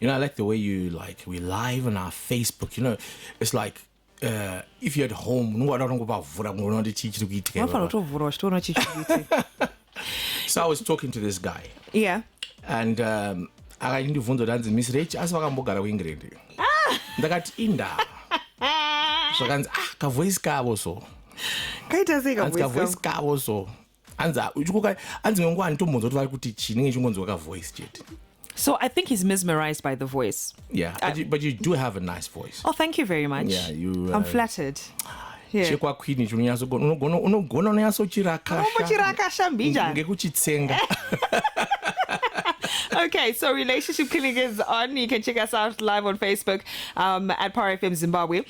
You know, I like the way you like we live on our Facebook. You know, it's like if you're at home, so I was talking to this guy. Yeah. And I ndivunzo Miss Rach asivakambogara kuIngland. Ndakati inda. So kanzi ka voice kavo so. Kaita seka voice kavo so. Anza uchukuka anzi ngongwani tombonzo kuti vari kuti chini chingondzo ka voice chete. So I think he's mesmerized by the voice. Yeah, but you do have a nice voice. Oh, thank you very much. Yeah, you. I'm flattered. Yeah. Chekwa queen unogona unasochiraka. Unochirakasha mbija. Ngekuchitsenga. Okay, so Relationship Clinic is on. You can check us out live on Facebook at Power FM Zimbabwe.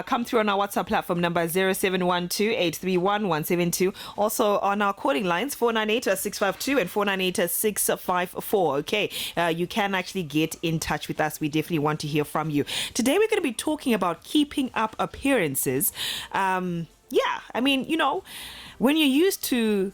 Come through on our WhatsApp platform number 0712-831-172. Also on our calling lines 498-652 and 498-654. Okay, you can actually get in touch with us. We definitely want to hear from you. Today we're going to be talking about keeping up appearances. Yeah, I mean, you know, when you're used to...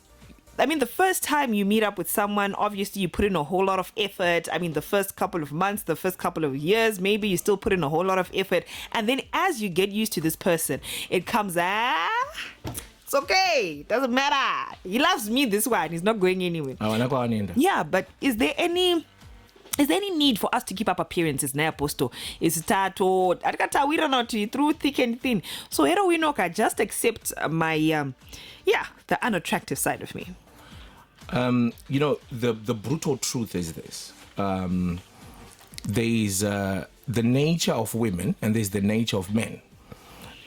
I mean, the first time you meet up with someone, obviously you put in a whole lot of effort. I mean, the first couple of months, the first couple of years, maybe you still put in a whole lot of effort. And then as you get used to this person, it comes, it's okay. Doesn't matter. He loves me, this one. He's not going anywhere. Yeah, but is there any need for us to keep up appearances na apostle? Is tato we don't know through thick and thin. So here we know just accept my the unattractive side of me. You know, the brutal truth is this. There's the nature of women and there's the nature of men.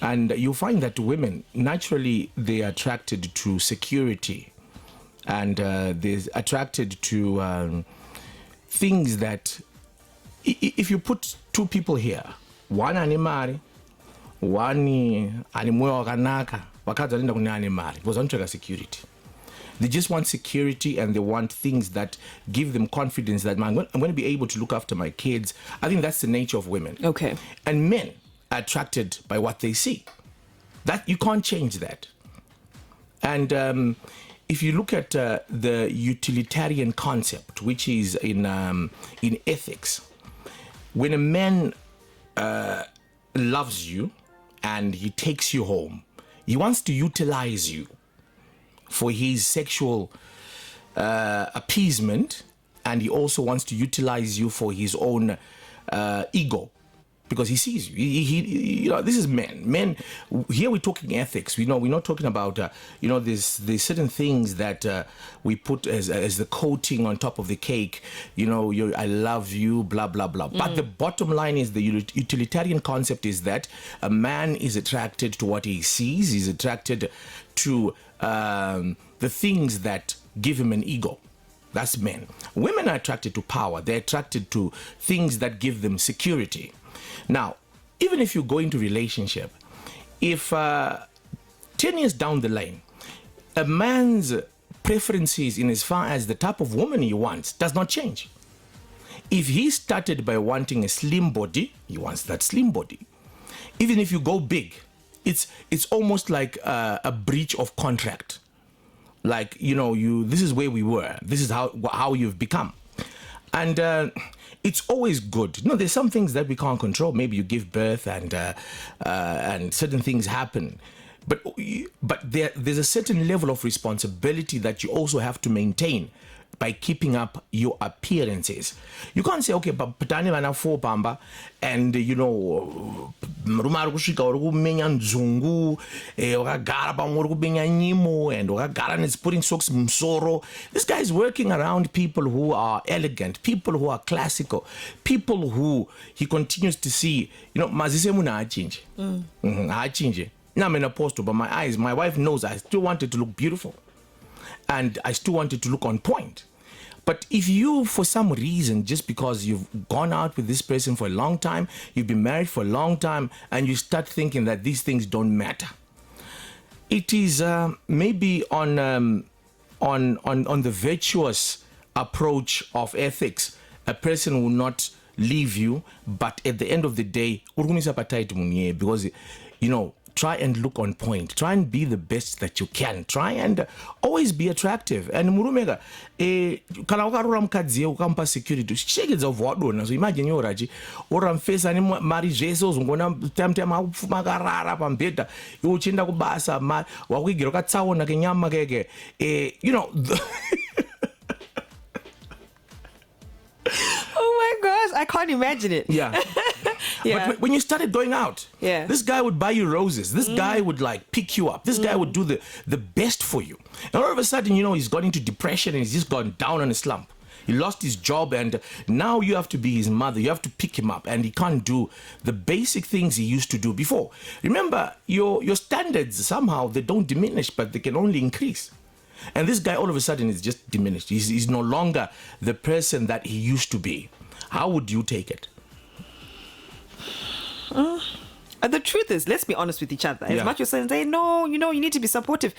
And you find that women, naturally, they're attracted to security. And they're attracted to things that, if you put two people here, one animari, one animwe wakanaka, wakati alinda kune animari, because wanataka security. They just want security and they want things that give them confidence that I'm going to be able to look after my kids. I think that's the nature of women. Okay. And men are attracted by what they see. That you can't change that. And if you look at the utilitarian concept, which is in ethics, when a man loves you and he takes you home, he wants to utilize you for his sexual appeasement, and he also wants to utilize you for his own ego, because he sees you. He you know, this is men. Men. Here we're talking ethics. We're not talking about you know, there's certain things that we put as the coating on top of the cake. You know, I love you, blah blah blah. But the bottom line is the utilitarian concept is that a man is attracted to what he sees. He's attracted to the things that give him an ego. That's men. Women are attracted to power. They're attracted to things that give them security. Now, even if you go into relationship, if 10 years down the line, a man's preferences in as far as the type of woman he wants does not change. If he started by wanting a slim body, he wants that slim body. Even if you go big, it's almost like a breach of contract. Like, you know, this is where we were. This is how you've become. And it's always good. You know, there's some things that we can't control. Maybe you give birth and certain things happen. But there's a certain level of responsibility that you also have to maintain by keeping up your appearances. You can't say, okay, but patani vana four pamba, and you know, rumari kusvika uri kumenya nzungu, wakagara pamwe uri kumenya nyimo, and wakagara and it's putting socks msoro. This guy is working around people who are elegant, people who are classical, people who he continues to see, you know, mazise muna achinje. Achinje. Now I'm an apostle, but my wife knows I still wanted to look beautiful. And I still wanted to look on point. But if you, for some reason, just because you've gone out with this person for a long time, you've been married for a long time, and you start thinking that these things don't matter, it is maybe on the virtuous approach of ethics. A person will not leave you, but at the end of the day, because, you know, try and look on point. Try and be the best that you can. Try and always be attractive. And murumega, kana ukarura mukadzi ukampa security, shegedza uvwadona. So imagine yoraji, ora mfesa ni mari zvese uzongona time makarara pambedha, uchenda kubasa, wakuigero katsaona kenyama keke. You know, oh my gosh, I can't imagine it. Yeah. Yeah. But when you started going out, yeah, this guy would buy you roses. This guy would like pick you up. This guy would do the best for you. And all of a sudden, you know, he's got into depression and he's just gone down on a slump. He lost his job and now you have to be his mother. You have to pick him up and he can't do the basic things he used to do before. Remember, your standards somehow, they don't diminish, but they can only increase. And this guy all of a sudden is just diminished. He's no longer the person that he used to be. How would you take it? The truth is, let's be honest with each other. As much as you're saying, no, you know, you need to be supportive.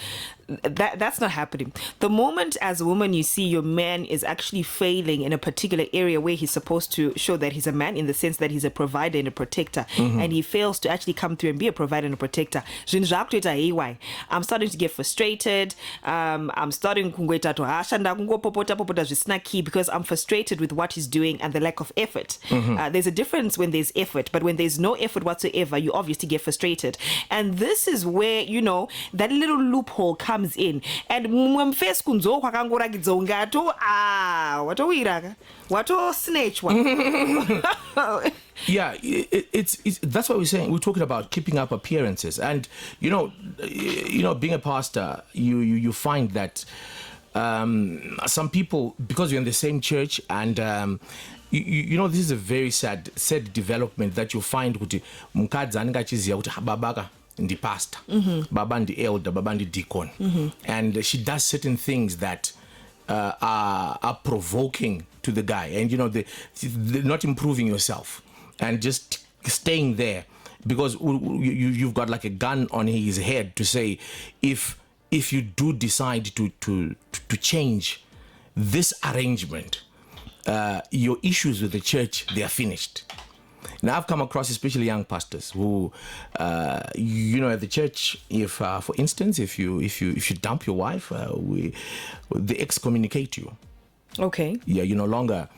That's not happening. The moment as a woman you see your man is actually failing in a particular area where he's supposed to show that he's a man in the sense that he's a provider and a protector, and he fails to actually come through and be a provider and a protector, I'm starting to get frustrated. I'm starting to because I'm frustrated with what he's doing and the lack of effort. There's a difference when there's effort, but when there's no effort whatsoever, you obviously get frustrated. And this is where, you know, that little loophole comes in. And snitch one. Yeah, it's that's what we're saying. We're talking about keeping up appearances, and you know, being a pastor, you find that some people, because you're in the same church, and you know, this is a very sad development that you find kuti mukadzi anenge achiziva kuti babaka ndi pastor, baba ndi elder, baba ndi deacon, and she does certain things that are provoking to the guy, and you know, they're not improving yourself and just staying there because you've got like a gun on his head to say, if you do decide to change this arrangement, your issues with the church, they are finished. Now I've come across especially young pastors who, you know, at the church, if for instance, if you dump your wife, they excommunicate you. Okay. Yeah, you're no longer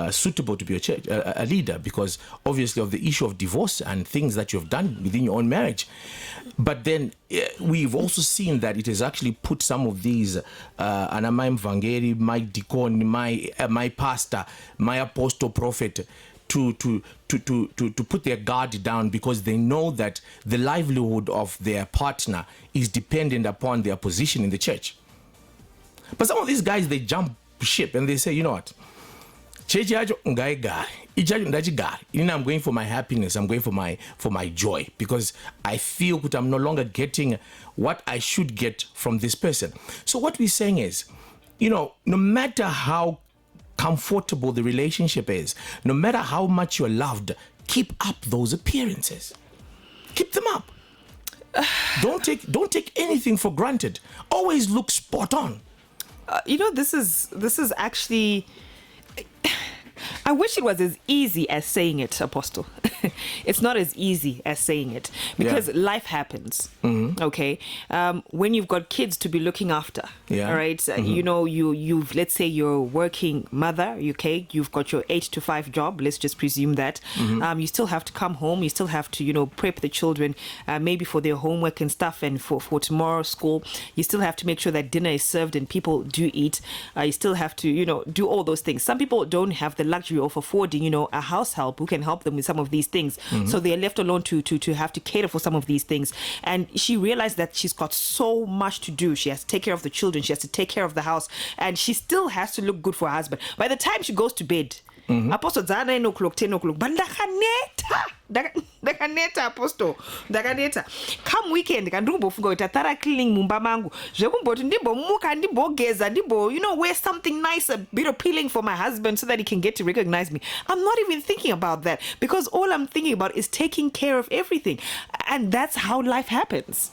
suitable to be a church a leader because obviously of the issue of divorce and things that you've done within your own marriage. But then we've also seen that it has actually put some of these and my evangeli, my deacon, my pastor, my apostle, prophet to put their guard down because they know that the livelihood of their partner is dependent upon their position in the church. But some of these guys, they jump ship and they say, you know what, church I'm going for my happiness, I'm going for my joy, because I feel that I'm no longer getting what I should get from this person. So what we're saying is, you know, no matter how comfortable the relationship is, no matter how much you're loved, keep up those appearances. Keep them up. Don't take anything for granted. Always look spot on. You know, this is actually, I wish it was as easy as saying it, Apostle. It's not as easy as saying it because life happens. Okay, when you've got kids to be looking after, all right. You know, you've let's say you're a working mother. Okay, you've got your 8 to 5 job. Let's just presume that. You still have to come home. You still have to, you know, prep the children, maybe for their homework and stuff, and for tomorrow's school. You still have to make sure that dinner is served and people do eat. You still have to, you know, do all those things. Some people don't have the luxury of affording, you know, a house help who can help them with some of these things. So they're left alone to have to cater for some of these things. And she realized that she's got so much to do. She has to take care of the children. She has to take care of the house. And she still has to look good for her husband. By the time she goes to bed, Apostle 9 o'clock, 10 o'clock, but ndakaneta Apostle, ndakaneta. Come weekend, kandumbofunga tatara cleaning mumba mangu. Zvekumboti ndimbomuka ndimbogeza ndimbo, you know, wear something nice, a bit appealing for my husband so that he can get to recognize me. I'm not even thinking about that because all I'm thinking about is taking care of everything. And that's how life happens.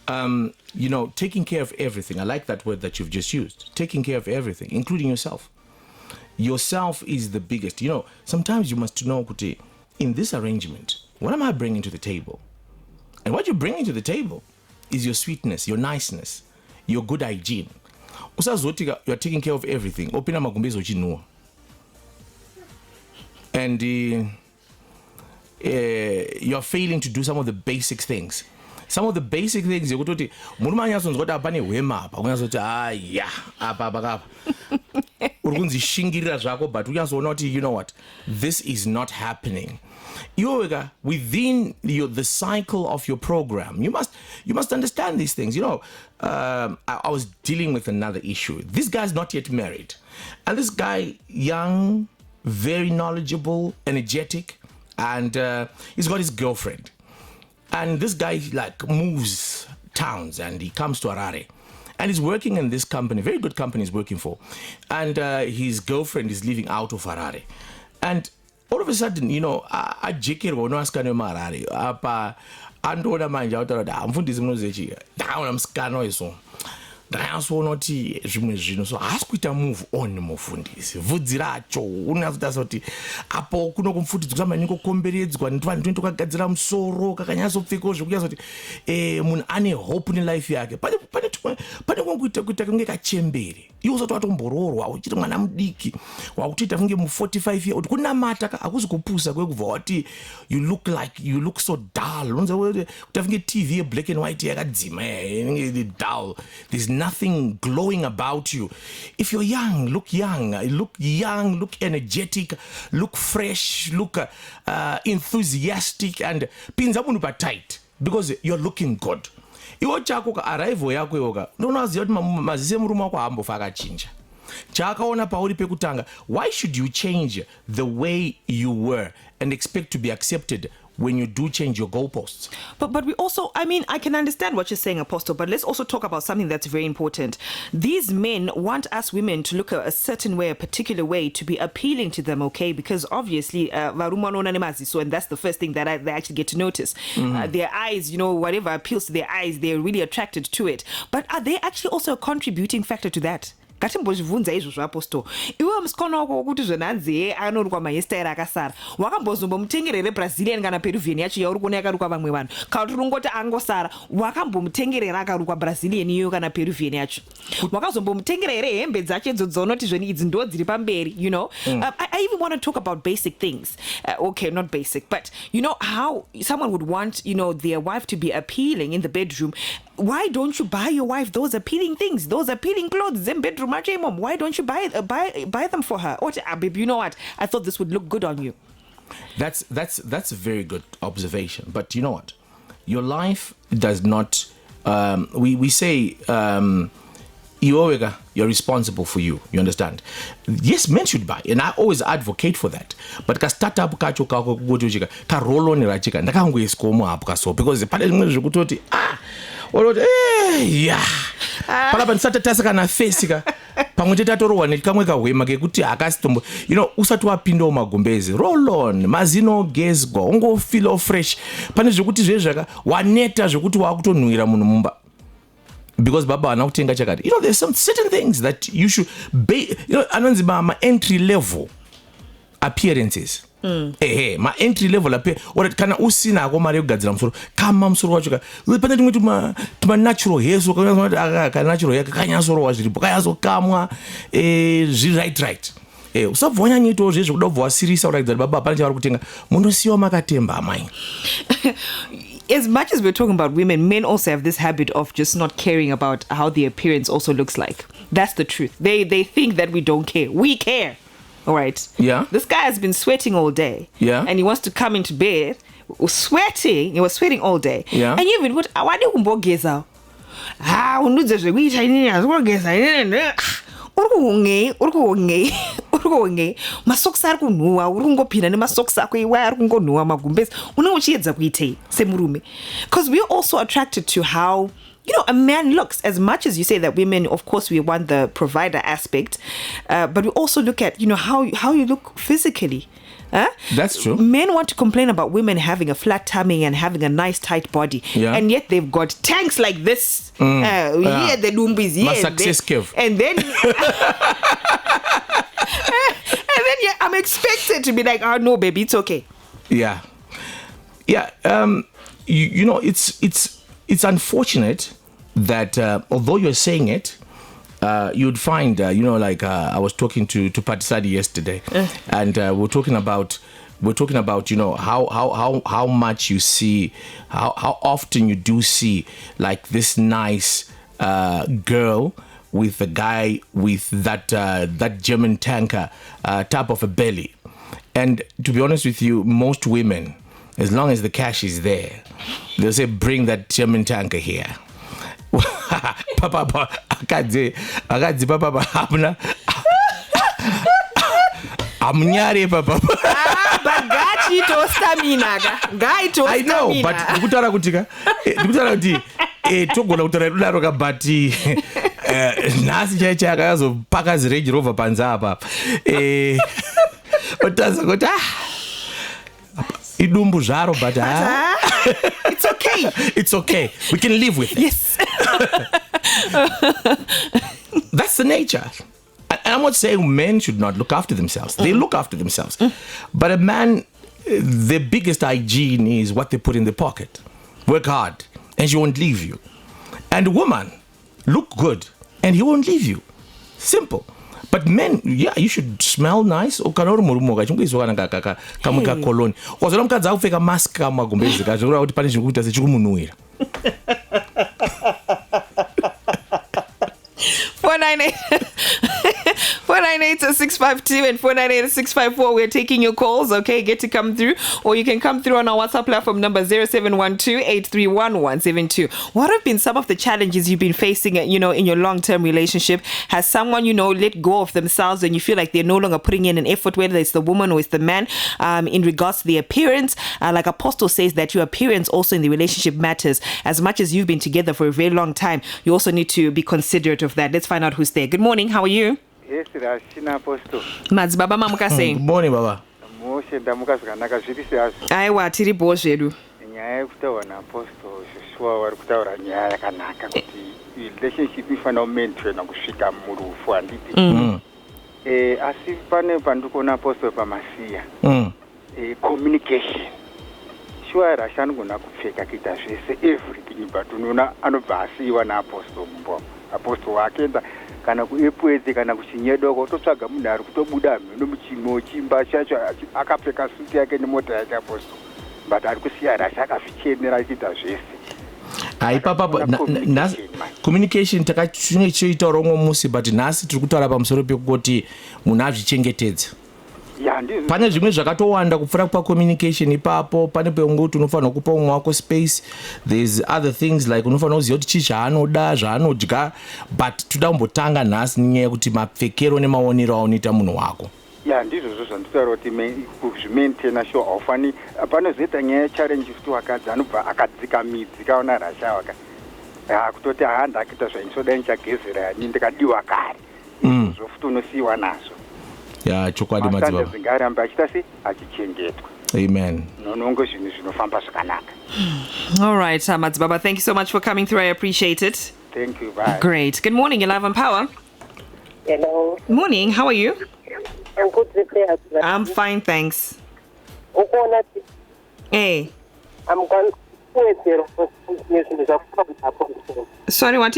You know, taking care of everything. I like that word that you've just used. Taking care of everything, including yourself. Yourself is the biggest. You know, sometimes you must know, in this arrangement, what am I bringing to the table? And what you're bringing to the table is your sweetness, your niceness, your good hygiene. Usazotika, you're taking care of everything. Opina magumbezi ochinua. And you're failing to do some of the basic things. Some of the basic things yekutoti munhu anyazonzwa pane hwema apa unyazoti aya apa pakapa uri kunzishingirira zvako but unyazoona kuti you know what, this is not happening. Iwoweka within the cycle of your program, you must understand these things. You know, I was dealing with another issue. This guy's not yet married, and this guy, young, very knowledgeable, energetic, and he's got his girlfriend. And this guy like moves towns and he comes to Harare. And he's working in this company, very good company he's working for. And his girlfriend is living out of Harare. And all of a sudden, you know, I jekirwa unoasikana wemuharare apa andoona manje autaura kuti mufundisi munoziva ndaona musikana weso ndakanyasoona kuti zvimwe zvinhu so haasi kuita move on mufundisi vhudzi racho unoyazotarisa kuti apo kuno kumufundisi kuti maningi kukomberedzwa vanhu tokagadzira musoro kakanyazopfekawo zvekunyasa kuti munhu ane hope nelife yake pane kuita kunge kachembere iwo usati watomboroorwa uchiri mwana mudiki wakutoita kunge mu45 year kuti kunamata hakuzi kupusa kwekubva wati you look so dull unonza kuti afunge TV yeblack and white yakadzima inenge dull, there's nothing glowing about you. If you're young, look energetic, look fresh, look enthusiastic, and pinza munhu patight because you're looking good. Iwo chako ka arrival yako yoga unoziva kuti mazise murume wako haambofa akachinja. Chakaona pauri pekutanga, why should you change the way you were and expect to be accepted when you do change your goalposts? But we also, I mean, I can understand what you're saying, Apostle, but let's also talk about something that's very important. These men want us women to look a certain way, a particular way, to be appealing to them, okay? Because obviously, and that's the first thing that they actually get to notice. Their eyes, you know, whatever appeals to their eyes, they're really attracted to it. But are they actually also a contributing factor to that? Ngatimbozvibvunza izvozvo Apostle, iwe musikana wako kuti zvenanzi anorukwa mahairstyle akasara wakambozombomutengerere Brazilian kana Peruvian yacho yauri kuona yakarukwa vamwe vanhu kana kuti ringoti angosara wakambomutengerera akarukwa Brazilian iyo kana Peruvian yacho wakazombomutengerere hembe dzacho idzo dzaunoti zveni idzi ndo dziri pamberi, you know. I even want to talk about basic things. Okay, not basic, but you know how someone would want, you know, their wife to be appealing in the bedroom. Why don't you buy your wife those appealing things, those appealing clothes in bedroom? Why don't you buy them for her? Or babe, you know what? I thought this would look good on you. That's a very good observation. But you know what? Your life does not. We say you're responsible for you. You understand? Yes, men should buy, and I always advocate for that. But ka startup kacho ka roll on rachika ndakangoiskomo apo kaso because pale zvimwe zvekutoti yeah. Palapa ndisatasa kana face ka pamwe tatorowa nekamwe kahwema kekuti akasitombo, you know, usati wapinda magumbezi roll on mazino gezwa ungo feel fresh pane zvekuti zvezvaka waneta zvekuti wakutonwira munhu mumba because baba anakutenga chakati. You know, there's some certain things that you should you know, anonzi ma entry level appearances. Ma entry level appearance kana usina ako mari kugadzira musoro kama musoro wacho pane tumwe tuma natural hair so kana natural hair kanyasoro wazviripo kayazokamwa right usabvonya nyito zvezvo kuda kubva wasirisa kuratidza baba pane chavari kutenga munosiwa makatemba amai. As much as we're talking about women, men also have this habit of just not caring about how the appearance also looks like. That's the truth. They think that we don't care. We care. All right. Yeah. This guy has been sweating all day. Yeah. And he wants to come into bed sweating. He was sweating all day. Yeah. And you even what? Why do you geza? Unudze zvekuita inini azvogeza inini. Urikuonge masokisi ari kunhuhwa uri kungopinda nemasokisi ako iwe ari kungonhuhwa magumbezi unenge uchiedza kuitei semurume? Because we're also attracted to how, you know, a man looks. As much as you say that women, of course, we want the provider aspect, but we also look at, you know, how you look physically. That's true. Men want to complain about women having a flat tummy and having a nice tight body, and yet they've got tanks like this. Here the dumbis, here success curve, and then I'm expected to be like, oh no, baby, it's okay. Yeah. you know, it's unfortunate that although you're saying it, you'd find, you know, like I was talking to Patisadi yesterday, and we're talking about, you know, how much you see, how often you do see like this nice girl with a guy with that German tanker type of a belly. And to be honest with you, most women, as long as the cash is there, they'll say, bring that German tanker here. Papa, akadzi papa hamna. Amnyari papa. But gachi to stamina. Guy to stamina. I know, but ndikutara kuti togona kutaura kudaro ka but nhasi chaicho akazopaka zirange rover panza apa. Otaza kuti idumbu zvaro but it's okay. It's okay. We can live with it. Yes. That's the nature. And I'm not saying men should not look after themselves. They look after themselves. But a man, the biggest hygiene is what they put in their pocket. Work hard and she won't leave you. And a woman, look good and he won't leave you. Simple. But men, yeah, you should smell nice. Ukanori murumoga chungizwa kana kamuka koloni. Wazona mukadzi akupfeka mask kama gumbezi kazvora kuti pane zvikuita sechikumunuira. 498-652 and 498-654. We're taking your calls. Okay, get to come through, or you can come through on our WhatsApp platform number 0712-831-172. What have been some of the challenges you've been facing, you know, in your long-term relationship? Has someone, you know, let go of themselves and you feel like they're no longer putting in an effort, whether it's the woman or it's the man, in regards to the appearance? Like Apostle says that your appearance also in the relationship matters. As much as you've been together for a very long time, you also need to be considerate of that. Let's find out who's there. Good morning. How are you? Yes, Rashina Apostle. Madzi baba mamuka saying. Good morning, baba. Moshe ndamuka zvakanaka zviri sei? Aiwa tiri bo zvedu. Nyaya yekutaura naApostle Joshua vari kutaura nyaya yakanaka kuti relationship ifana kumaintaina kusvika murufu handiti. Asi pane pandikuona Apostle pamasiya. Communication. Sure Rasha anogona kupfeka kuita zvese everything, but unoona anobva asiyiwa naApostle mumba. Apostle wakeenda kana kuepwedze kana kuchinyedoko totsvaga munhu ari kutobuda mhino muchimo chimba chacho akapfeka suti yake nemota yake Apostle, but ari kusiya Rasha akazvichenera achiita zvese. Papa, communication takachoitaura umwe musi, but nhasi tiri kutaura pamusoro pekuti munhu azvichengetedza. Pane zvimwe zvakatowanda kupfura communication ipapo. Pane pekuti unofanira kupa umwe wako space. There's other things like unofanira kuziva kuti chii zvaanoda, zvaanodya, but toda kumbotanga nhasi nenyaya yekuti mapfekero nemaonero aonoita munhu wako. Ndizvozvo zvanditaura kuti kuzvimaintaina sure haufani. Panozoita nyaya yechallenge kuti wakadzi anobva akadzika midzi kaona Rasha waka kutoti handakita zvainsoda ndichagezera yani ndikadiwa kare. Zvofuti unosiyiwa nazvo. Chokwadi madzibaba. Zingaramba achiita sei achichengetwa. Amen. Nonongo zvinhu zvinofamba zvakanaka. All right, Madzibaba, thank you so much for coming through. I appreciate it. Thank you. Bye. Great. Good morning. You're live on Power. Hello. Morning. How are you? I'm good. I'm fine, thanks. Hey. I'm going to Sorry, what?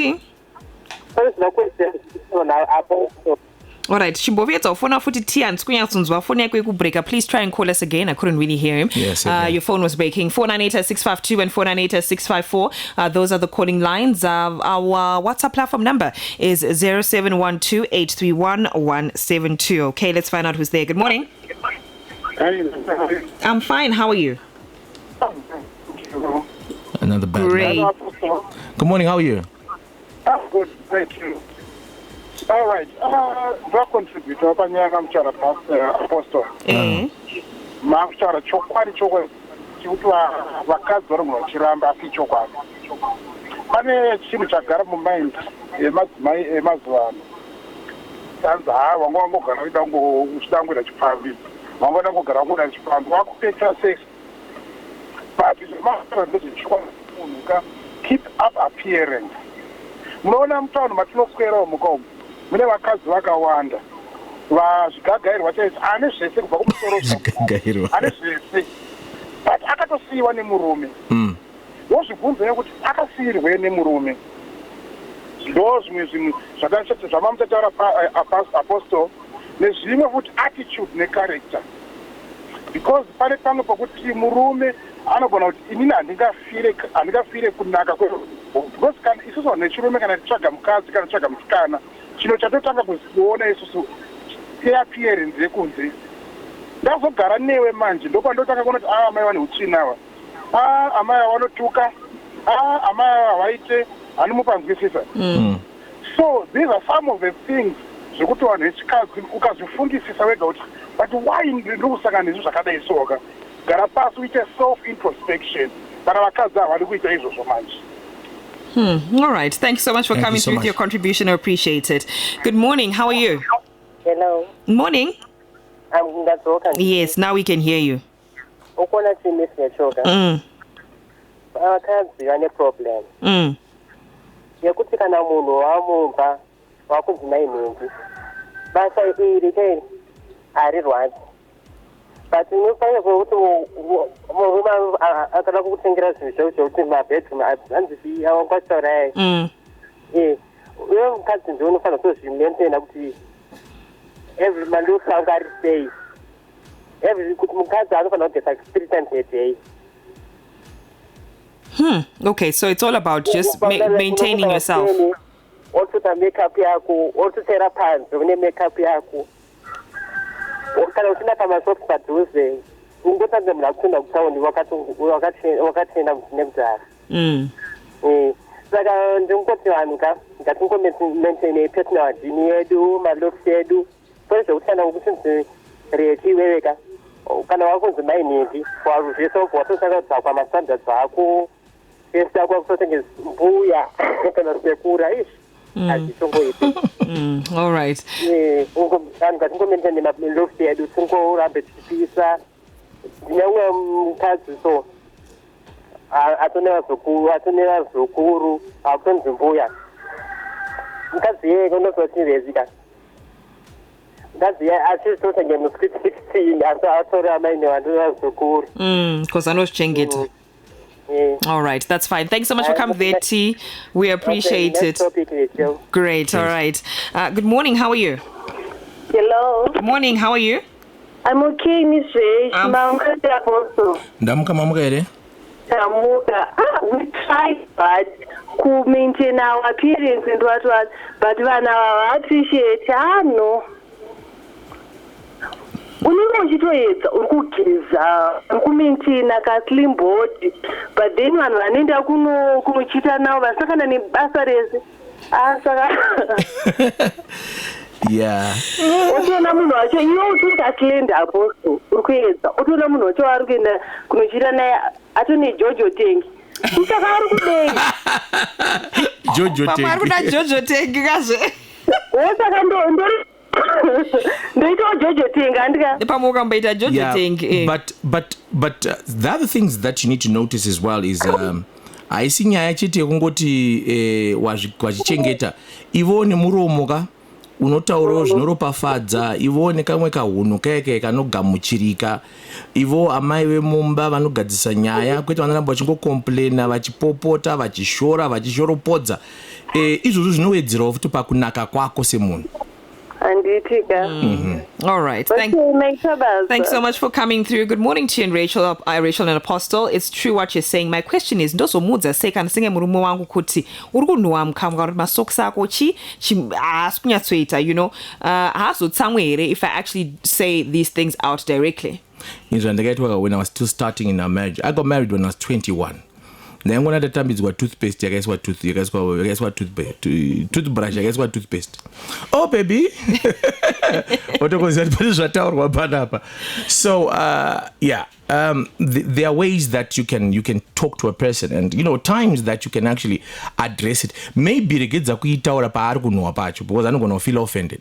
All right, Chimboveta, phone futi Tian, Squinyatson's phone breaker. Please try and call us again. I couldn't really hear him. Yes. Your phone was breaking. 498-652 and 498-654. Those are the calling lines. Our WhatsApp platform number is 0712-831-172. Okay, let's find out who's there. Good morning. I'm fine. How are you? Another bad. Great. Good morning. How are you? I'm good. Thank you. All right. Contribute to Apostle. Makuchara chokwadi chokwe chikutwa vakadzi vari munhu vachiramba asi chokwadi. Pane chinhu chagara mumind yemadzimai emazuva ano. Tanzi wanga wangogara uchida kungoita chipambi, wanga wada kugara kungoda chipambi, wakupedza sex. But zvemaara ndezvechikwadi munhu keep up appearance. Munoona mutaunhu matinokwerawo muka umu mune vakadzi vakawanda vazvigagairwa chaizvo ane zvese kubva kumusoro ane zvese but akatosiyiwa nemurume wozvibvunza nekuti akasiyirwe nemurume. Ndozvimwe zvinhu zvamamuchataura apostle nezvimwe futi attitude necharacter. Because pane pamwe pokuti murume anogona kuti inini handingafire kunaka because kana isusu nechirume kana tichitsvaga mukadzi kana tichitsvaga musikana chino chatotanga kuona isusu appearance yekunze. Ndazogara newe manje ndopandotanga kuona kuti amai vane utsvinawa, amai avanotuka, amai havaite hanimupanzwisisa. So these are some of the things zvekuti vanhu vechikadzi ukazvifungisisa wega kuti but why ndiri kusangana nezvi zvakadai soka, gara pasi uite self introspection. Kana vakadzi havadi kuita izvozvo manje. All right. Thanks so much for coming through with your contribution. I appreciate it. Good morning. How are you? Hello. Morning. That's okay. Yes, now we can hear you. Ukona ti Miss Rach. Vakadzi vane problem. Yekuti kana munhu wamumba wakudzimai nhingi basa iri ke harirwadzi, but unofanira kuti murume akada kukutengera zvinhu zvekuti mabedroom hanzivi awangwataurayi. Uye mukadzi ndiwo unofanira kutozvimentena kuti every mandusa anga ari sei, kuti mukadzi anofanira kugeza 3 times a day. Okay, so it's all about just maintaining yourself. Otuta makeup yako, otutera panzi une makeup yako. Kana usina kama socks padhuze, ungotanze mna kutenda kutaoni wakatenda mdzara. Saka ndingoti vanhu ngatingomaintain personal hygiene yedu, malooks yedu. Kwezvo kutanda ukuthi reti weweka. Kana wakunzi mainhingi, wazvese watosaka dzakwa mastandards ako. Yes, I was thinking, Booyah, sekura ish. All right. I'm going to mention the look there, do some go rabbit pizza. So I don't know so guru, I'll come to Booyah. That's the egg on the first resident. That's the I just thought again, 16 after I told her I know I don't have so cool. Because I know Chengit. All right, that's fine. Thanks so much for coming there, T. We appreciate it. Great, all right. Good morning, how are you? Hello. Good morning, how are you? I'm okay, Miss Rach. Ndamuka mamuka ere? We tried but to maintain our appearance and what, but when our appreciate, no. Unenge uchitoedza uri kugeza uri kumaintaina kaslim body, but then vanhu vanoenda kunochita navo vasakana nebasa rese saka yeah. Utoona munhu wacho iwe utori kaklenda aposto uri kuedza, utoona munhu wacho ari kuenda kunochita naye atone jojo tengi usaka ari kudenga jojo tengi ari kuda jojo tengi kazve saka ndori ndoitawo jojo tengi andika pamukamboita jojo tengi. But the other things that you need to notice as well is haisi nyaya chete yekungoti wazvichengeta, ivo nemuromo ka unotaurawo zvinoropafadza, ivo nekamwe kahunhu kayake kanogamuchirika, ivo amai vemumba vanogadzisa nyaya, kwete vanoramba vachingokomplaina vachipopota vachishora vachishoropodza. Izvozvo zvinowedzerawo futi pakunaka kwako semunhu. All right. Thanks so much for coming through. Good morning to you and Rachel, Rachel and Apostle. It's true what you're saying. My question is, ndozomudza sei kana singe murume wangu kuti uri kunhuhwa mukamwa kuti masocks ako haasikunyatsvoita, you know, haazotsamwe here if I actually say these things out directly. When I was still starting in our marriage, I got married when I was 21. Then when at the time it's what toothpaste, I guess what toothbrush, I guess what toothpaste. Oh baby. So yeah. There are ways that you can talk to a person, and you know, times that you can actually address it. Maybe regedza kuitaura paari kunhuhwa pacho because I'm not going to feel offended.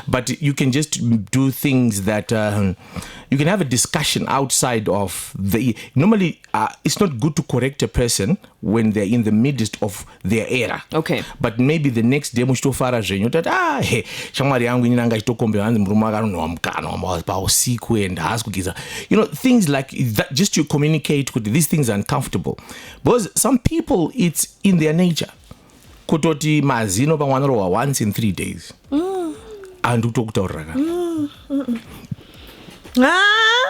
But you can just do things that you can have a discussion outside of the. Normally, it's not good to correct a person person when they're in the midst of their era. Okay. But maybe the next day muchitofara zvenyu that shamwari yangu inini anga chitokombe hanzi murume akaronhwa mukana pausiku and haasi kugeza. Things like that, just to communicate with these things are uncomfortable. Because some people, it's in their nature. Kutoti mazino pamwanorohwa once in 3 days. And utokutaurira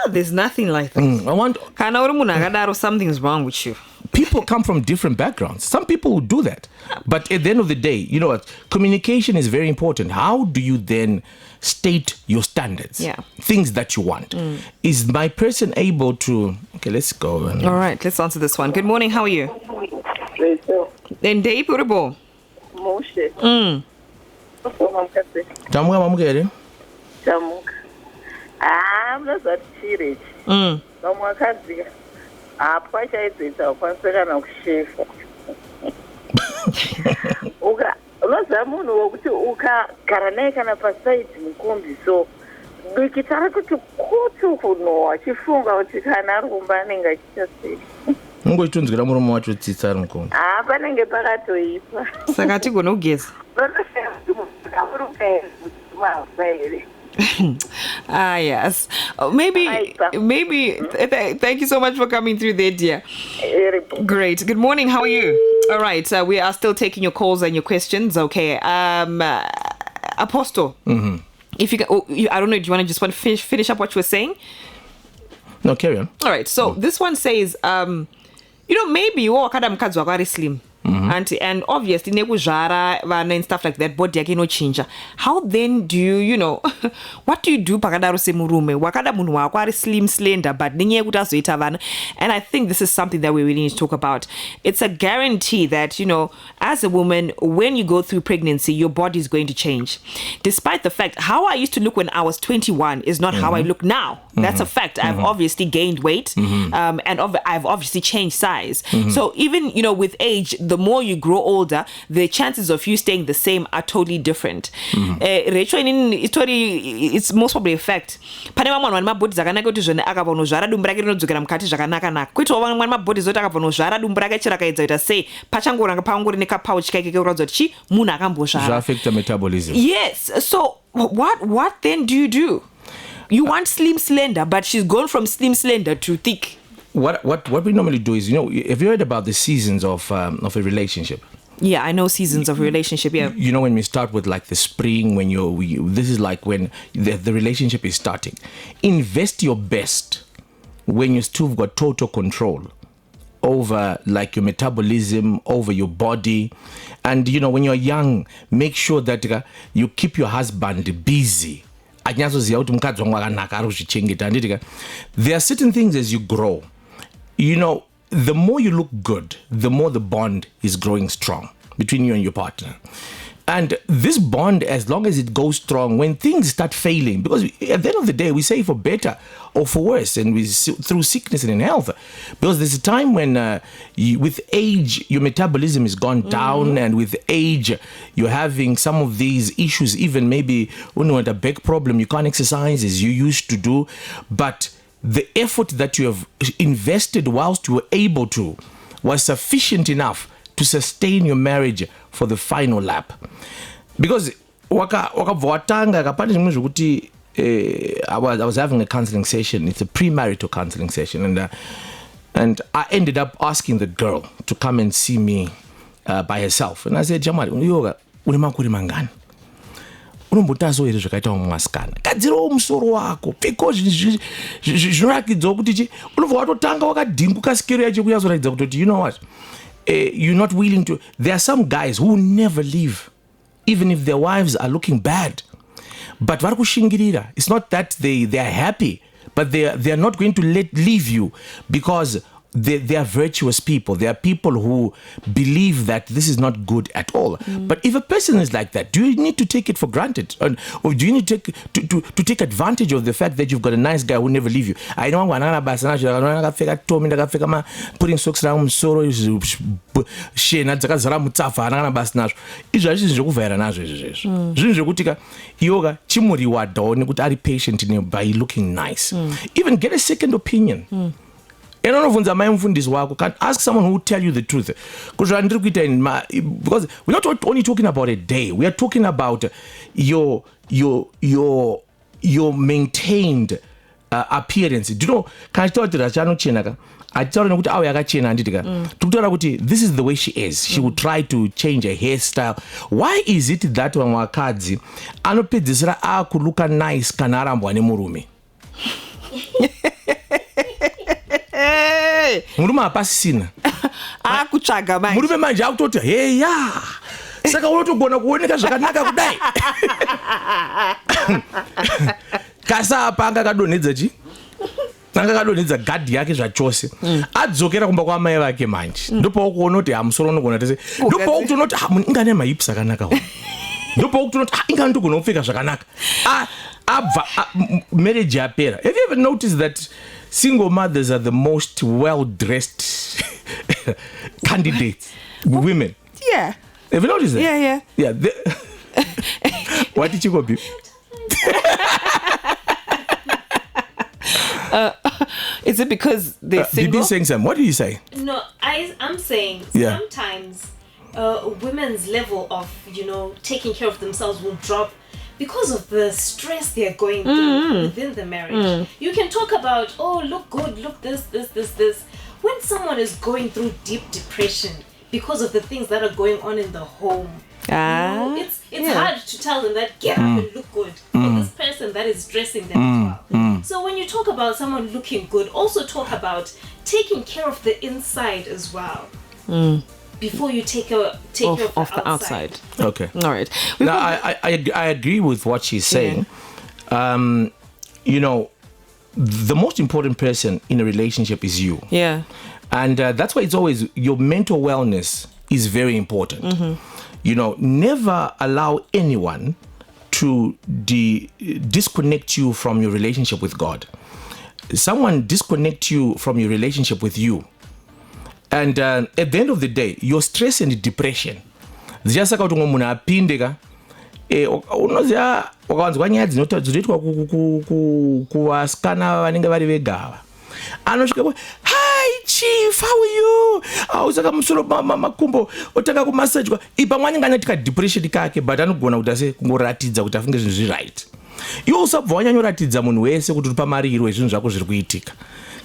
there's nothing like that. I want Kana uri munhu akadaro, something's wrong with you. people come from different backgrounds. Some people will do that. But at the end of the day, you know what? Communication is very important. How do you then state your standards? Yeah. Things that you want. Is my person able to... Okay, let's go. All right, let's answer this one. Good morning, how are you? Ndei puribo. Moshe. Tamuka mamukere. Tamuka. Mnazati chiri. Vamwe vakadzika. Apa chaidzoita ukwanisa kushefa. Unoziva munhu wokuti ukagara naye kana pasaidi mukombi so dikitara kuti kutu kuno achifunga kuti kana ari kumba anenge achichasei. Ungoitunzira murume wacho tsitsa ari mukombi. Panenge pakatoipa. Saka tigona kugeza. Yes. Maybe. Thank you so much for coming through there, dear. Great. Good morning. How are you? All right. We are still taking your calls and your questions. Okay. Apostle. If you can, I don't know. Do you want to just finish up what you were saying? No, carry on. All right. So this one says, maybe you are mukadzi wako ari slim. And obviously nekuzvara vana and stuff like that, body yake inochinja. How then do you what do you do pakadaro semurume wakada munhu wako ari slim slender but nenyaya yekuti azoita vana? And I think this is something that we really need to talk about. It's a guarantee that as a woman, when you go through pregnancy, your body is going to change, despite the fact how I used to look when I was 21 is not how I look now. That's a fact. I've obviously gained weight, and I've obviously changed size. So even with age, the more you grow older, the chances of you staying the same are totally different. It's most probably a fact. Pane vamwe vanhu vane mabhodhi dzakanaka kuti zvone akavonozvara dumbu rake rinodzokera mukati zvakanaka-naka. Kuitawo vamwe vane mabhodhi zoti akavonozvara dumbu rake chirakaedza kuita sei pachangoranga pangori nekapauchi kake kekuratidza kuti munhu akambozvara. Zvaffecta metabolism. Yes. So what then do you do? You want slim slender, but she's gone from slim slender to thick. What we normally do is, have you heard about the seasons of a relationship? Yeah, I know seasons of relationship, yeah. When we start with like the spring, when this is like when the relationship is starting. Invest your best when you still got total control over like your metabolism, over your body. And, when you're young, make sure that you keep your husband busy. There are certain things as you grow. The more you look good, the more the bond is growing strong between you and your partner. And this bond, as long as it goes strong, when things start failing, because at the end of the day, we say for better or for worse, and through sickness and in health, because there's a time when with age, your metabolism has gone down, and with age, you're having some of these issues, even maybe when you had a back problem, you can't exercise as you used to do, but the effort that you have invested whilst you were able to was sufficient enough to sustain your marriage for the final lap. Because I was having a counseling session. It's a premarital counseling session, and I ended up asking the girl to come and see me by herself. And I said, Jamari, unemakuri mangani? Unombotazo here zvakaita mwasikana. Gadzirawo musoro wako because zvinorakidza kuti unobva watotanga wakadhinguka sikero yacho kuyazoratidza kuti you know what? You're not willing to. There are some guys who never leave, even if their wives are looking bad. But varikushingirira. It's not that they are happy, but they are not going to leave you because they are virtuous people. They are people who believe that this is not good at all. But if a person is like that, do you need to take it for granted? Or do you need to take advantage of the fact that you've got a nice guy who will never leave you? I know I'm putting socks around soro shena dzakazara mutsafa anana basi nazvo. Izvo hazvisi zvekuvhaira nazvo izvezvo. Zvinhu zvekuti yoga chimuriwadawo nekuti ari patient by looking nice. Even get a second opinion. enonovunza mai mufundisi wako, can ask someone who will tell you the truth. Because we're not only talking about a day, we are talking about your maintained appearance. Do you know, can I tell you that this is the way she is. She would try to change her hairstyle. Why is it that wakadzi anopedzisira akuluka nice kana arambwa nemurume? Murume hapasisina akutsvaga manje. Murume manje akutoti heya saka unotogona kuoneka zvakanaka kudai. Kasa apanga kadonedza chi nanga kadonedza gadhi yake zvachose adzokera kumba kwa mai vake manje ndopo kuona kuti hamusoro unogona tese ndopo kutonoti ingane mahips akanaka ndopo kutonoti ingane togona kupfeka zvakanaka abva marriage yapera. Have you ever noticed that single mothers are the most well-dressed candidates, women? Yeah. Have you noticed that? Yeah. What did you go be? Is it because they're single? Bibi saying something. What did you say? No, I'm saying sometimes women's level of, taking care of themselves will drop because of the stress they're going through within the marriage. You can talk about, oh, look good, look this. When someone is going through deep depression because of the things that are going on in the home, it's hard to tell them that get up and look good for this person that is dressing them as well. So when you talk about someone looking good, also talk about taking care of the inside as well. Before you take care of the outside. Okay. All right. Now, I agree with what she's saying. The most important person in a relationship is you. Yeah. And that's why it's always your mental wellness is very important. Never allow anyone to disconnect you from your relationship with God. Someone disconnect you from your relationship with you. And at the end of the day, your stress and depression zvichasaka kuti mumwe munhu apinde ka unoziva wakawanzwa nyaya dzinoitwa kuvasikana vanenge vari vegava anosvika hi chief, how are you? Saka musoro makumbo otanga kumasajwa ipamwe anenge anatika depression kake, but anogona kuti ase kungoratidza kuti afunge zvinhu zviri right. Iwe usabva wanyanyoratidza munhu wese kuti uri pamaririro ezvinhu zvako zviri kuitika.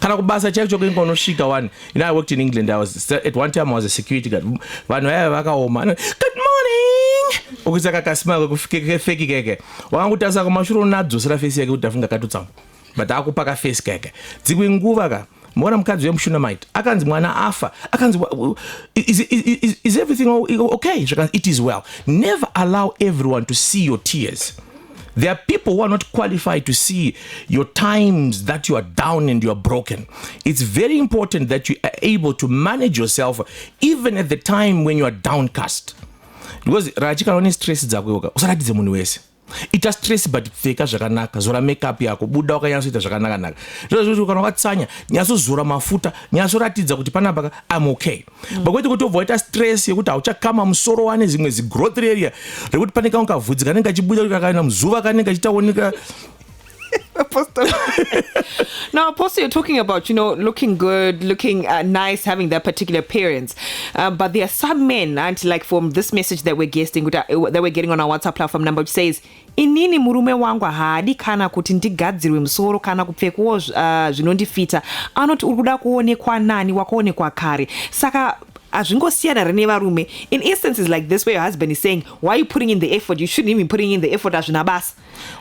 Kana kubasa chaicho kwenga unosvika one. I worked in England. At one time I was a security guard. Vanhu vaya vakaoma. Good morning. Ukisaka kasima kufike fake keke. Wangutasa kumashuro unadzosera face yake kuti afunga katutsamu. But akupaka face keke. Dzimwe nguva ka mwana mukadzi wemushunamite akanzi mwana afa akanzi is everything okay? It is well. Never allow everyone to see your tears. There are people who are not qualified to see your times that you are down and you are broken. It's very important that you are able to manage yourself even at the time when you are downcast. Because rachika one stress dzakwe usaratidze munhu wese. Ita stress but pfeka zvakanaka, zora makeup yako, buda wakanyatsoita zvakanaka naka. Zvozvo kana wakatsanya, nyatsozora mafuta, nyatsoratidza kuti panapa I'm okay. But kwete kuti ubva stress yekuti auchakama musoro wane zimwe growth area rekuti paneka unkavhudzi kanenge achibuda kuti kana muzuva kanenge achitaoneka. Apostle. Now, Apostle, you're talking about, looking good, looking nice, having that particular appearance. But there are some men, and like from this message that we're getting on our WhatsApp platform number, which says, inini murume wangu haadi kana kuti ndigadzirwe musoro kana kupfekwa zvinondifita anoti uri kuda kuonekwa nani wakaonekwa kare saka azvingosiyana rene varume. In instances like this where your husband is saying, why are you putting in the effort? You shouldn't even be putting in the effort azvina basa.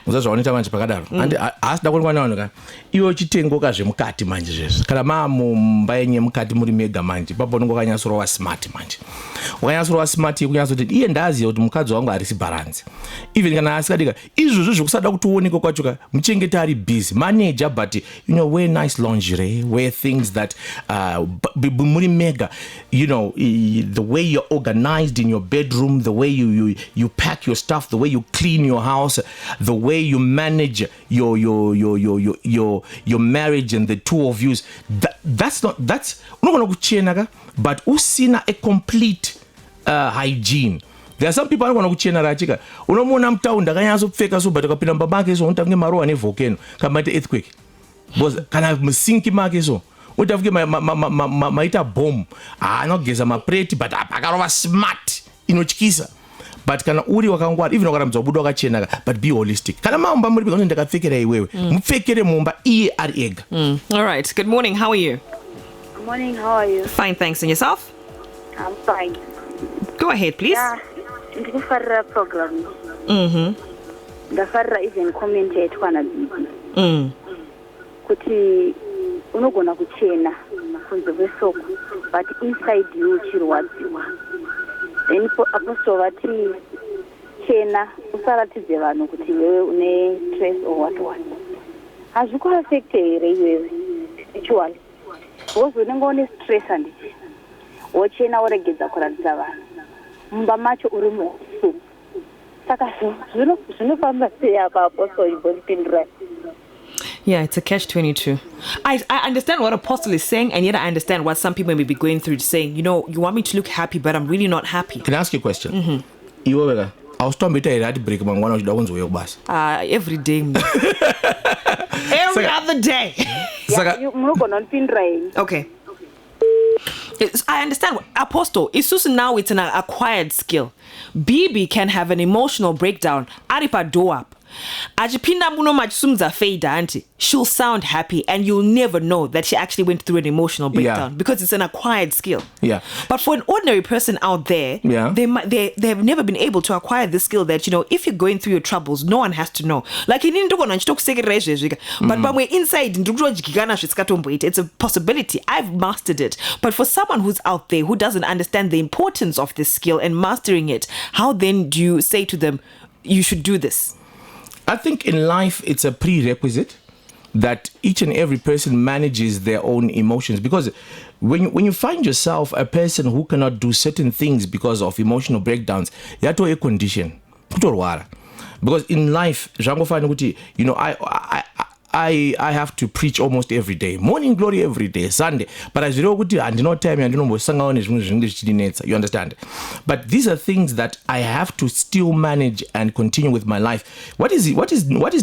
Uzazvaoneta manje pakadaro. And asida kuonekwa navanhu ka iwo chitengoka zvemukati manje zvezvo. Kana mumba yenye mukati muri mega manje papo unongo kanyatsoro smart manje. Ukanyatsoro smart yekunyatso kuti iye ndaziva kuti mukadzi wangu harisi balance. Even kana asikadika izvozvo zvokusada kuti uonekwe kwacho ka muchengeta ari busy manager, but wear nice lingerie, wear things that muri mega, the way you're organized in your bedroom, the way you pack your stuff, the way you clean your house, the way you manage your marriage and the two of you. That's unogona kuchena ka, but usina a complete hygiene. There are some people anogona kuchena rachika unomona mutaundi akanyatsopfeka so but akapinda mumba make so unotange marowa nevolcano kamate earthquake. Because kana musinki make so utafuke maita bomb anogeza maplate but akarova smart inotyisa. But kana uri wakangwara even wakaramudza kubuda wakachenaka but be holistic. Kana mamba muri bigano ndakapfekera iwewe mupfekere mumba iye ari ega. All right, good morning, how are you? Good morning, how are you? Fine, thanks. And yourself? I'm fine. Go ahead, please. Yeah, ndikufarira program. Ndafarira even comment yaitwa bibi. Kuti unogona kuchena kunze kwesoko but inside you chirwadziwa. Then apostle vati chena usaratidze vanhu kuti wewe une stress or what. Hazviko affect here iwewe actually. Wozo unenge une stress handiti. Wochena woregedza kuratidza vanhu. Mumba macho uri musu. Saka zvinofamba sei apa apostle ibonipindura. Yeah, it's a catch-22. I understand what Apostle is saying, and yet I understand what some people may be going through, saying, you know, you want me to look happy, but I'm really not happy. Can I ask you a question? Iwega, I was talking about that break among one of the ones where you bus. Every day. Every other day. Okay. I understand. Apostle, it's just now it's an acquired skill. Bibi can have an emotional breakdown. Aripa do up. Ajipinda muno machsumza feida auntie. She'll sound happy and you'll never know that she actually went through an emotional breakdown because it's an acquired skill. Yeah. But for an ordinary person out there, they have never been able to acquire this skill that, you know, if you're going through your troubles, no one has to know. Like in but when inside it's a possibility. I've mastered it. But for someone who's out there who doesn't understand the importance of this skill and mastering it, how then do you say to them, you should do this? I think in life it's a prerequisite that each and every person manages their own emotions, because when you find yourself a person who cannot do certain things because of emotional breakdowns, you have to a condition. Because in life, you know, I have to preach almost every day. Morning glory every day, Sunday. But as you know, you understand? But these are things that I have to still manage and continue with my life. What is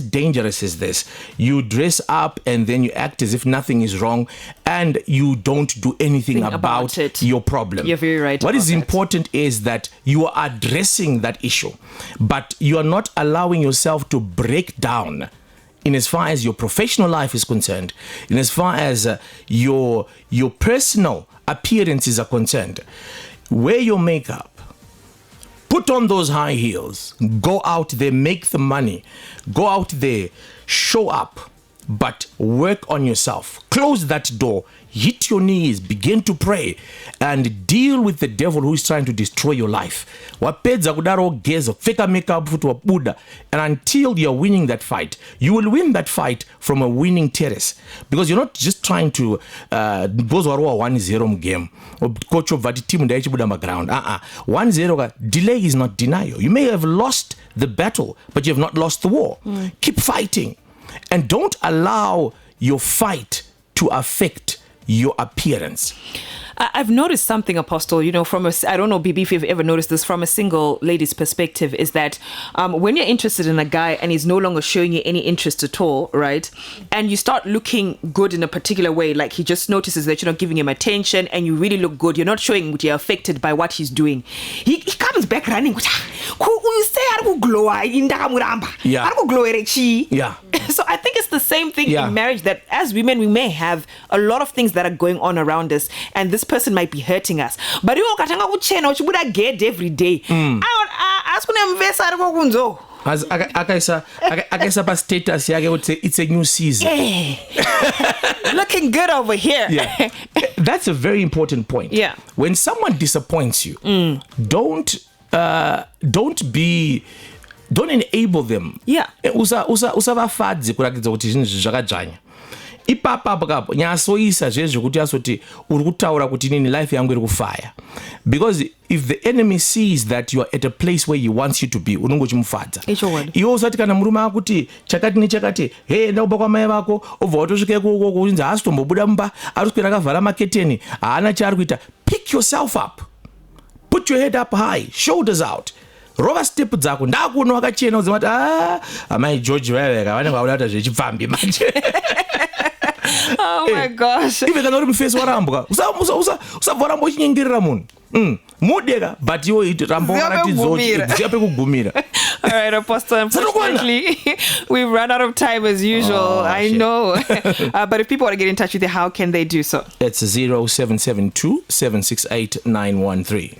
dangerous is this. You dress up and then you act as if nothing is wrong and you don't do anything about your problem. You're very right. What is important is that you are addressing that issue, but you are not allowing yourself to break down in as far as your professional life is concerned, in as far as your personal appearances are concerned. Wear your makeup, put on those high heels, go out there, make the money, go out there, show up, but work on yourself. Close that door, hit your knees, begin to pray, and deal with the devil who is trying to destroy your life. And until you're winning that fight, you will win that fight from a winning terrace, because you're not just trying to 1-0 game or coach of the team 1-0. Delay is not denial. You may have lost the battle, but you have not lost the war. Keep fighting, and don't allow your fight to affect your appearance. I've noticed something, Apostle, you know, I don't know, Bibi, if you've ever noticed this from a single lady's perspective, is that when you're interested in a guy and he's no longer showing you any interest at all, right? And you start looking good in a particular way, like he just notices that you're not giving him attention and you really look good. You're not showing what you're affected by what he's doing. He comes back running. Yeah. So I think it's the same thing in marriage, that as women, we may have a lot of things that are going on around us, and this person might be hurting us. But you get every day. As Akaisa status, I would say it's a new season. Looking good over here. Yeah. That's a very important point. Yeah. When someone disappoints you, don't enable them. Yeah. Usavafadzi kurakidza kuti zvinhu zvakadzvanya. Ipapo nyasoisa zvezvo kuti asoti uri kutaura kuti nini life yangu iri kufaya. Because if the enemy sees that you are at a place where he wants you to be, unongochimufadza. Iwe usati kana murume akuti chakati nechakati, hey, ndauba kwamai vako, obva watosvika ikoko kunzi haasi kutombobuda mumba, ari kuswera akavhara maketeni, haana chaari kuita. Pick yourself up. Put your head up high, shoulders out. Rova step dzako ndakuona wakachena uzimati amai George vanenge vabuda kuti zvechipfambi manje. Oh my gosh. Even kana uri mufesi warambwa. Usabvaramba uchinyengerera munhu. Mudeka but you rambo wakati zote ziyape kugumira. All right, Apostle, unfortunately, we've run out of time as usual. I know. But if people want to get in touch with you, how can they do so? It's 0772 768 913.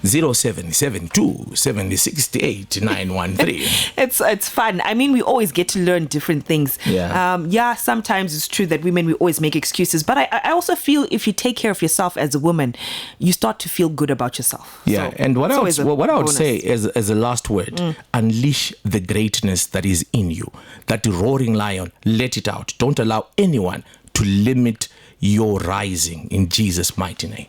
0772 768 913. It's fun. I mean, we always get to learn different things. Yeah. Sometimes it's true that women, we always make excuses. But I also feel if you take care of yourself as a woman, you start to feel good about yourself. Yeah, so and what I would say as a last word, unleash the greatness that is in you. That roaring lion, let it out. Don't allow anyone to limit your rising in Jesus' mighty name.